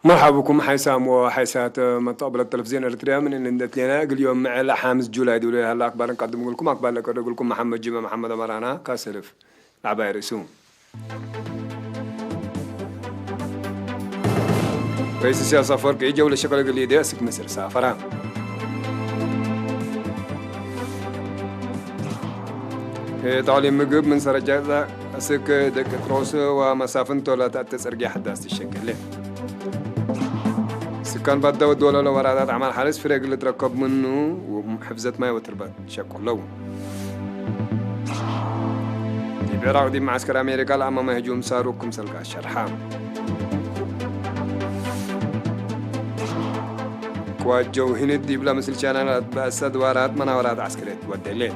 مرحبا بكم حيسام وحيسات مطابل التلفزيون الاريتريا من اللي لنا اليوم مع 5 جولاي دولي هلا اخبار نقدم لكم اخبار لك نقول لكم محمد جمع محمد امرانا كاسلف لعباي رسوم. رئيس السياسة فرق جولة شكل اللي داسك مصر سافرة. تعليم مجب من سرجات اسك دك تروس ومسافن تولا تسرجي حداث الشكل. سكان بدأ والدولة لو ورادات عمل حارس فريق اللي تركب منه وحفظة ما وتربط شكل لو. العراق دي معسكر أمريكا الأمام هجوم صاروخ سلقا الشرحام. كواجو هند دي بلا مثل شانات بأسد ورات مناورات عسكرية ودليل.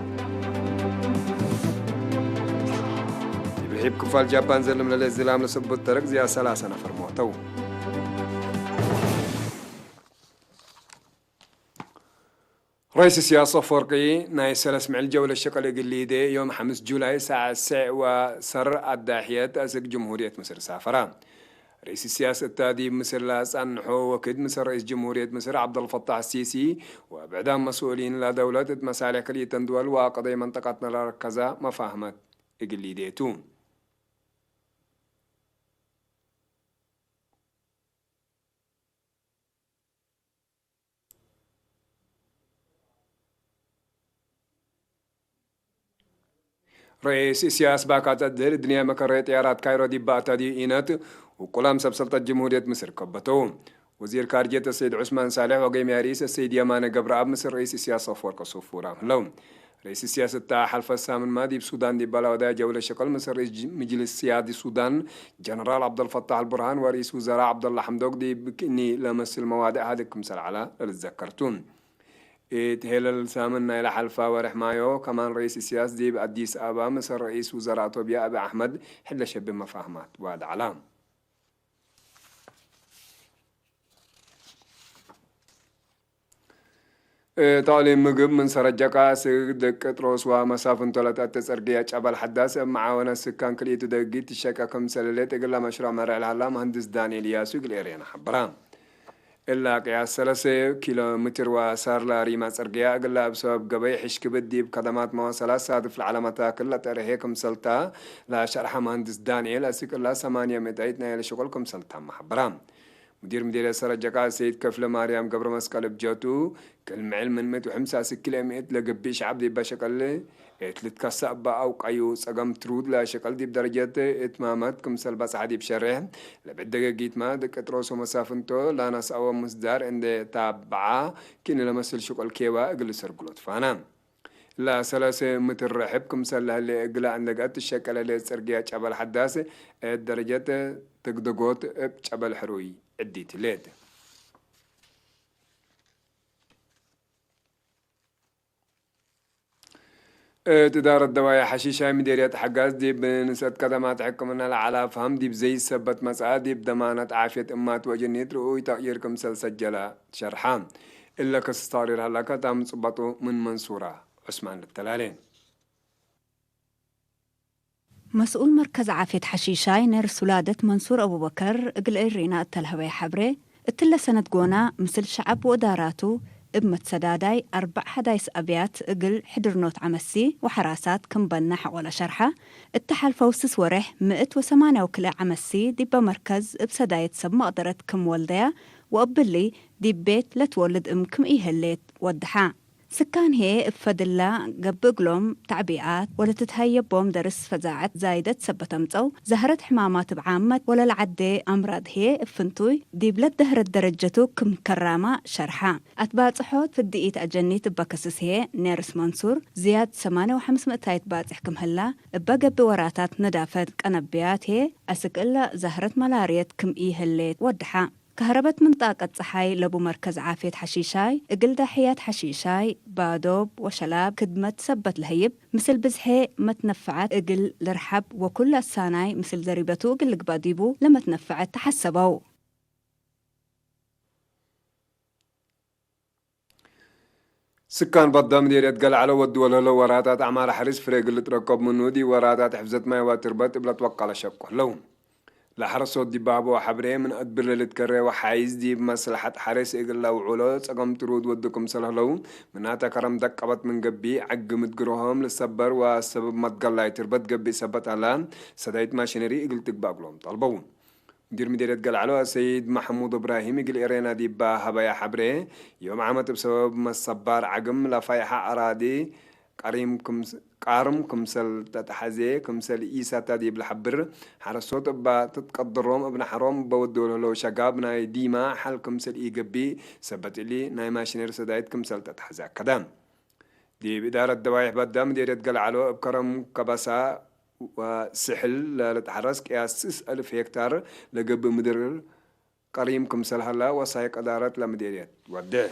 بحب كفال جابان زلم للزلام لسبب الترك زي 3 نفر موتوا. رئيس السياسة فرقي نايسر اسمع الجولة الشقل الجليدي يوم 5 جولاي الساعة 9 وسر الداحية أسك جمهورية مصر سافرة. رئيس السياسة التادي مصر لاسان نحو وكد مصر رئيس جمهورية مصر عبد الفتاح السيسي وبعدهم مسؤولين لا دولة مسالح كلية دول وقضية منطقتنا لركزة مفاهمة الجليديتو. رئيس السياسة باكات الدنيا مكرية طيارات كايرو دي باتا دي إينات وكلام سبسلطة جمهورية مصر كبتو. وزير خارجية السيد عثمان صالح وقيم ياريس السيد يمان قبر أب مصر رئيس السياسة فورق صفورة لهم. رئيس السياسة تا حلف السامن مادي بسودان دي بلاودا جولة شكل مصر رئيس مجلس سيادي السودان جنرال عبد الفتاح البرهان ورئيس وزراء عبد الله حمدوك دي بكني لمس المواضيع هذه كمسل على الذكرتون. تهلل سامنا إلى حلفا ورحمايو كمان رئيس السياسة دي بأديس أبا مصر رئيس وزراء طوبيا أبي أحمد حل شب مفاهمات واد علام. تعليم مجب من سرجكا سدك تروس ومسافن ثلاثة تسرقية جبل حداث معاونة سكان كلية دقيت الشكا كم سلالات إقلا مشروع مرع العلام مهندس دانيال ياسو إقلا إرينا حبرام. إلا قياس 3 كيلومتر وصار لريما سرقيا أقلا بسبب قبي حشك بدي بقدمات مواصلات صادف العلامة كلها ترهيكم سلطة لا شرح مهندس دانيال أسيك الله 8 متعيتنا لشغلكم سلطة محبرام. مدير سرجكا سيد كفل مريم قبر مسكال بجاتو كلمة علم من 105 كيلومتر لقبيش عبدي بشكل تلتكسأ أو قيو سقم ترود لا شكل دي بدرجة إتمامات كم سلبس عادي بشرح لبدقة جيت ما دك تروسو مسافنتو لا ناس أو مصدر عند تابعة كين لمسل شكل كيوا أقل سرقلوت فانا لا 3 متر رحب كم سل اللي أقل عندك الشكل اللي سرقيا جبل حداثة الدرجة تقدقوت بجبل حروي عديت ليد. تدار الدوايا حشيشة مديرية حقاس دي بنسبة كدمات حكمنا على فهم دي بزي سبت مسعى دي بدمانة عافية أمات وجنيت رؤوي تغييركم سلسجلة شرحان إلا كستارير هلاكا تام صبطو من منصورة عثمان التلالين. مسؤول مركز عافية حشيشاي نرس ولادة منصور أبو بكر اقل إيرينا التلهوي حبري التلا سنة قونا مثل شعب وإداراته ابمت سداداي 4 حدايس أبيات اقل حدرنوت عمسي وحراسات كم بنح ولا شرحة التحال فوسس ورح 108 وكلا عمسي دي بمركز بسداية سب مقدرة كم والديا وقبلي دي بيت لتولد كم إيه الليت ودحا سكان هي بفدلا قبقلهم تعبيعات ولا تتهيب بوم درس فزاعت زايدة سبتمتو زهرت حمامات بعامة ولا العدي أمراض هي بفنتوي دي بلد دهرت درجتو كم كرامة شرحة أتباط حوت في الدقيت أجنيت بكسس هي نيرس منصور زياد 500 تايت حكم هلا بقى بوراتات ندافت كنبيات هي أسك إلا زهرت ملاريت كم إيه اللي ودحا كهربت منطقة صحاي لبو مركز عافية حشيشاي اقل داحيات حشيشاي بادوب وشلاب كدمت سبت الهيب مثل بزحي ما تنفعت اقل لرحب وكل الساناي مثل زريبتو اقل قباديبو لما تنفعت تحسبو. سكان بضم دير يتقل على ودو ولا لو وراتات أعمال حرس فريق اللي تركب منو دي وراتات حفظت ما يواتربت بلا توقع لشبكه لو لحرصوت دي بابو حبري من أدبر للتكري وحايز دي بمصلحة حارس إقل لو علو تقم ترود ودكم سلهلو مناتا كرم دقبت من قبي عقمت قروهم للسبر والسبب ما تقلع تربت قبي سبت على سدايت ماشينري إقل تقباقلهم طالبون مدير مديرية قلعلو السيد محمود إبراهيم يقل إرينا دي باها يا حبري يوم عمت بسبب ما السبار عقم لفايحة أرادي قارم كمسل تتحزي كمسل إيسا تادي بالحبر حرصوت با تتقدرهم ابن حرام بودول لو شقابنا ديما حل كمسل إيقبي سبت لي ناي ماشينير سدايت كمسل تتحزي كدام دي بإدارة دوايح بدام مديرية قلعلو بكرم كبسا وسحل لتحرس كياس 1000 هكتار لقب مدير قريم كمسل هلا وسايق أدارة لمديرية وديه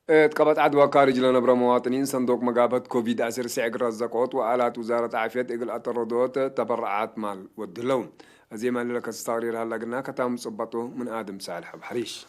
تقبط عدوى كارج لنبرة مواطنين صندوق مقابة كوفيد 19 سعق رزقوت وآلات وزارة عافية إقل أطردوت تبرعات مال ودلون أزي ما لك التقرير هلا قلنا كتام صبطه من آدم صالح بحريش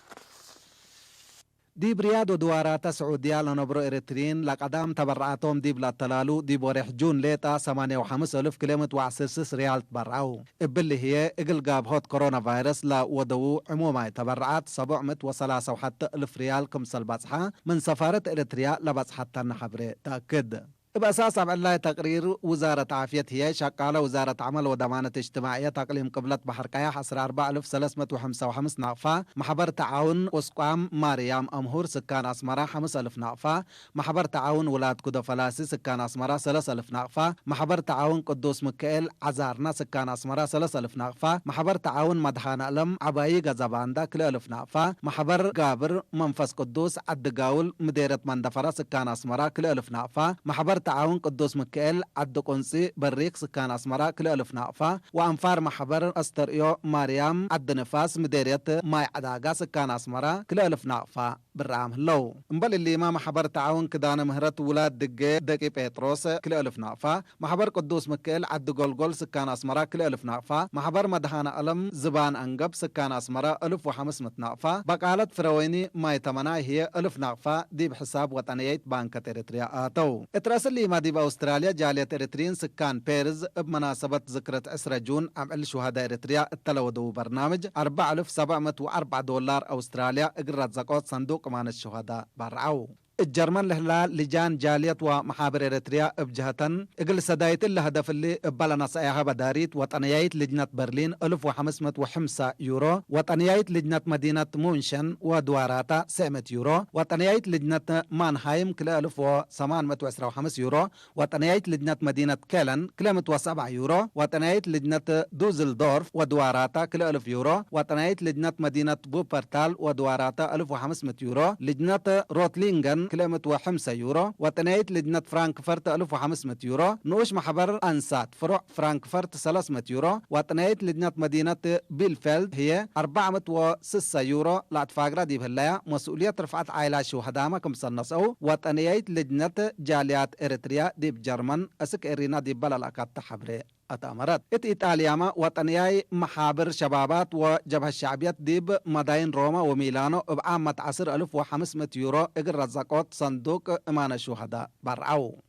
ديب رياض ودوارات سعودية لنبرو إريترين لقدام تبرعاتهم ديب لاتلالو ديب وريح جون ليتا 85,000 كيلومتر وعسرسس ريال تبرعو اللي هي إقل قاب هوت كورونا فيروس لا ودو عموما تبرعات 713,000 ريال كمسل بصحة من سفارة إريتريا لبصحة النحبري تأكد بأساس الله تقرير وزارة عافية هي شقالة وزارة عمل ودمانة اجتماعية تقليم قبلة بحر قياح 4,355 نقفة محبر تعاون وسقام ماريام أمهور سكان أسمرة 5,000 نقفة محبر تعاون ولاد كدو فلاسي سكان أسمرة 3,000 نقفة محبر تعاون قدوس مكيل عزارنا سكان أسمرة 3,000 نقفة محبر تعاون مدحان ألم عبايي غزباندا 1,000 نقفة محبر قابر منفس قدوس عدقاول مديرة مندفرة سكان أسمرة 1,000 نقفة محبر تعاون قدوس مكيل عد قنصي بريك سكان أسمرة 1,000 نقفة وأنفار محبر أستريو ماريام عد نفاس مديرية ماي عداقا سكان أسمرة 1,000 نقفة بالرام لو مبل اللي ما محبر تعاون كدان مهرت ولاد دقي بيتروس 1,000 نقفة محبر قدوس مكيل عد قلقل سكان أسمرة 1,000 نقفة محبر مدهان ألم زبان أنقب سكان أسمرة 1,500 نقفة بقالة فرويني ماي تمناي هي 1,000 نقفة دي بحساب وطنية بانك إريتريا آتو اتراسل اللي مادي بأستراليا جالية إريتريين سكان بيرز بمناسبة ذكرى 10 جون عمل شهداء إريتريا التلودو برنامج 4,704 دولار أستراليا اقرأت زقوت صندوق مان الشهداء برعو الجرمن لهلال لجان جالية ومحابر إريتريا بجهة إقل سدايت اللي هدف اللي بلنا سايها بداريت وطنيايت لجنة برلين 1,505 يورو وطنيايت لجنة مدينة مونشن ودواراتا 700 يورو وطنيايت لجنة مانهايم 1,815 يورو وطنيايت لجنة مدينة كيلن 7 يورو وطنيايت لجنة دوزلدورف ودواراتا 1,000 يورو وطنيايت لجنة مدينة بوبرتال ودواراتا 1,500 يورو لجنة روتلينغن 5 يورو وتنايت لجنة فرانكفرت 1,500 يورو نوش محبر أنسات فروع فرانكفرت 300 يورو وتنايت لجنة مدينة بيلفيلد هي 406 يورو لاتفاقرة دي بهلايا مسؤولية رفعت عائلة شهداء كم سنسو وتنايت لجنة جاليات إريتريا دي بجرمن أسك إرينا دي بلالأكاد تحبري أتامرت إيطاليا وطنياي محابر شبابات وجبهة الشعبيات ديب مداين روما وميلانو بعامة 10,500 يورو إقر رزاقوت صندوق إمان الشهداء برعو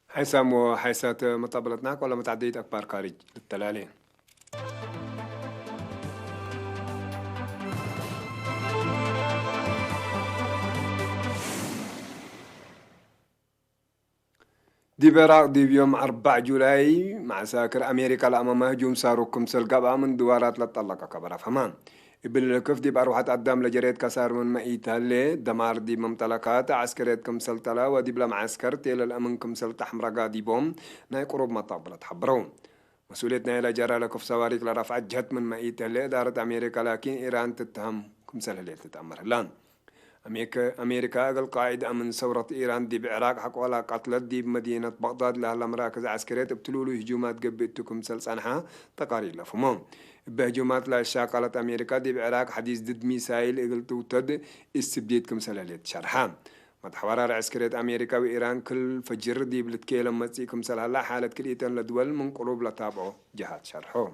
حيسام وحيسات مطابلتناك ولا متعدية أكبر خارج التلالين دي براق دي بيوم 4 جولاي مع ساكر أمريكا لأمام هجوم صاروخ كمسل قبعة من دوارات لطلقة كبرة فمان بالكف دي بأروحات قدام لجريت كسار من مئيت هالي دمار دي ممتلكات عسكريت كمسل تلا ودي بلا معسكر تيل الأمن كمسل تحمرقا دي بوم ناي قروب مطابلة تحبرون مسؤوليتنا إلى جرى لكف سواريك لرفع جهت من مئيت هالي دارت أمريكا لكن إيران تتهم كمسل هالي تتأمر لان أمريكا قال قاعدة من ثورة إيران دي بعراق حق ولا قتلت دي بمدينة بغداد لها مراكز عسكرية ابتلوا هجومات قبيتكم سلسانها تقارير لفهمهم بهجومات لا شاقلت أمريكا دي بعراق حديث ضد ميسايل إقلتو تد استبديتكم سلاليت شرحان متحورار عسكرية أمريكا وإيران كل فجر دي بلتكيلم متسيكم سلالة حالة كليتان لدول من قلوب لتابعوا جهات شرحهم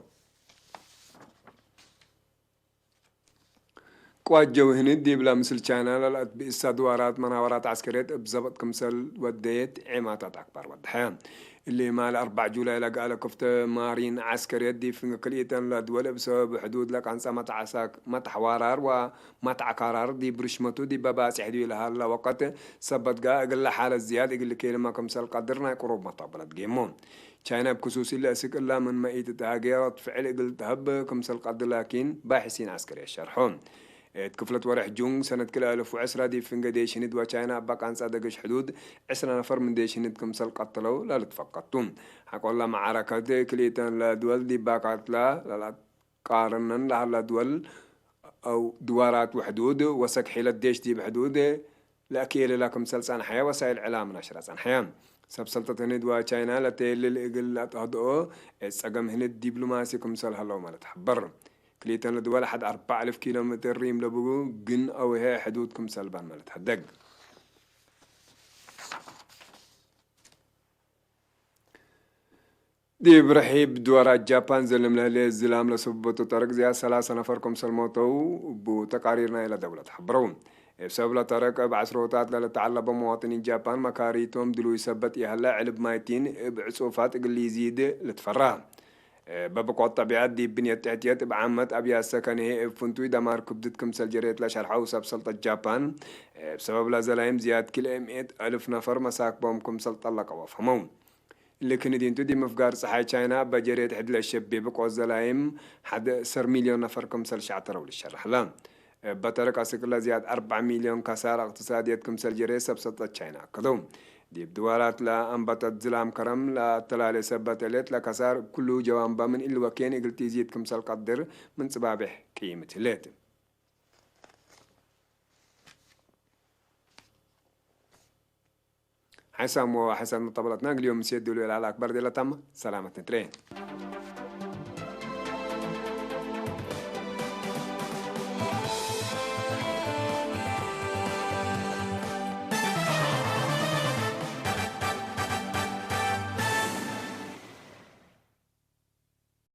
قوات جو هند دي بلا مثل شانال بإسا دوارات مناورات عسكرية بزبط كمسل وديت عماتات أكبر ودحيان اللي مال 4 جولاي لقى على كفته مارين عسكري يدي في كلية الدول بسبب حدود لك عن سمت عساك متح ورار ومتع قرار دي برشمتو دي باباس حدوي لها الله وقت سبت قا قل حالة زيادة قل كلمة كمسال قدرنا قروب مطابلت جيمون تشاينا بخصوص اللي أسك الله من مئيت تهاجرات فعل قل تهب كمسال قدر لكن باحثين عسكري الشرحون تكفلت ورح جونغ سنة كل 1010 دي فنجا ديشند وتشاينا بقى عن صادقش حدود 10 نفر من ديشند كمسال قتلوا لا تفقدتم حق الله معركة كليتان لا دول دي باقات لا قارنا لا دول أو دوارات وحدود وسك حيلة ديش دي بحدود لا كيل لكم سلسان حياة وسائل إعلام نشر سان حياة سب سلطة هند وتشاينا لتيل الإجل لا تهدؤ السجم هند دبلوماسي كمسال هلا وما تحبر كليتان لدول حد 4000 كيلومتر ريم لبقو جن أو هي حدودكم سلبان ما تحدق دي برحيب دوارات جابان زلم لهلي الزلام لسبوتو طرق زي 3 نفركم سلموتو بتقاريرنا إلى دولة حبرون بسبب طرق بعسروتات لتعلب مواطنين جابان مكاريتهم دلو يثبت يهلا علب مايتين بعصوفات اللي يزيد لتفرها بابقوا الطبيعات دي بنية تحتيات بعامة أبيا السكنه فنتوي دمار كبدت كمسال جريت لشرحة وسب سلطة جابان بسبب لازلايم زياد كل 100,000 نفر مساك بهم كمسال طلق وفهمون لكن دين تدي مفقار صحي تشاينا بجريت حد للشبي بقوا الزلايم حد 10 مليون نفر كمسال شعتر وللشرح لا بطرق أسكلا زياد 4 مليون كسار اقتصاديات كمسال جريت سب سلطة تشاينا كدوم دي بدوارات لا أنبتت زلام كرم لا تلالي سبتلت لا كسار كله جوان بامن إلا وكين إقل تيزيد كمسال قدر من سبابح قيمة الليت حسام وحسن طبلتنا اليوم سيد دولي على أكبر دي لتم سلامة نترين